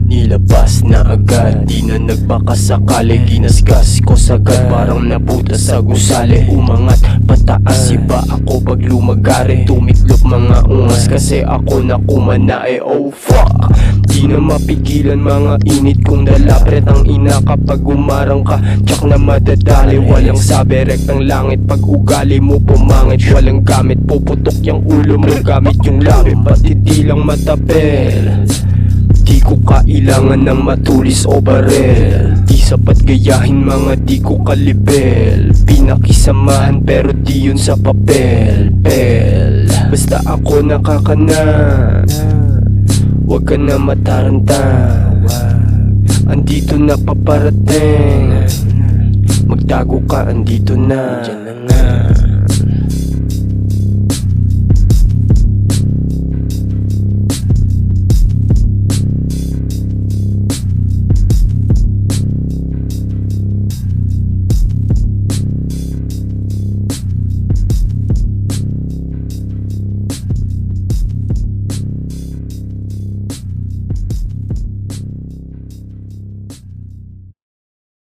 Nilabas na agad, di na nagpakasakali. Ginasgas ko sagad, parang nabuta sa gusali. Umangat pataas, iba ako pag lumagari. Tumiklop mga ungas kasi ako na kumanae. Oh fuck, di na mapigilan mga init kong dala. Pretang ina kapag umarang ka, tsak na madadali. Walang sabi, rektang langit pag ugali mo pumangit. Walang gamit, puputok yung ulo mo gamit yung langit. Pati di lang matapel, di ko kailangan ng matulis o barel. Di sapat gayahin mga di ko kalibel. Pinakisamahan pero di yun sa papel. Basta ako nakakana, wag ka na mataranta. Andito na paparating, magtago ka, andito na. Diyan na nga.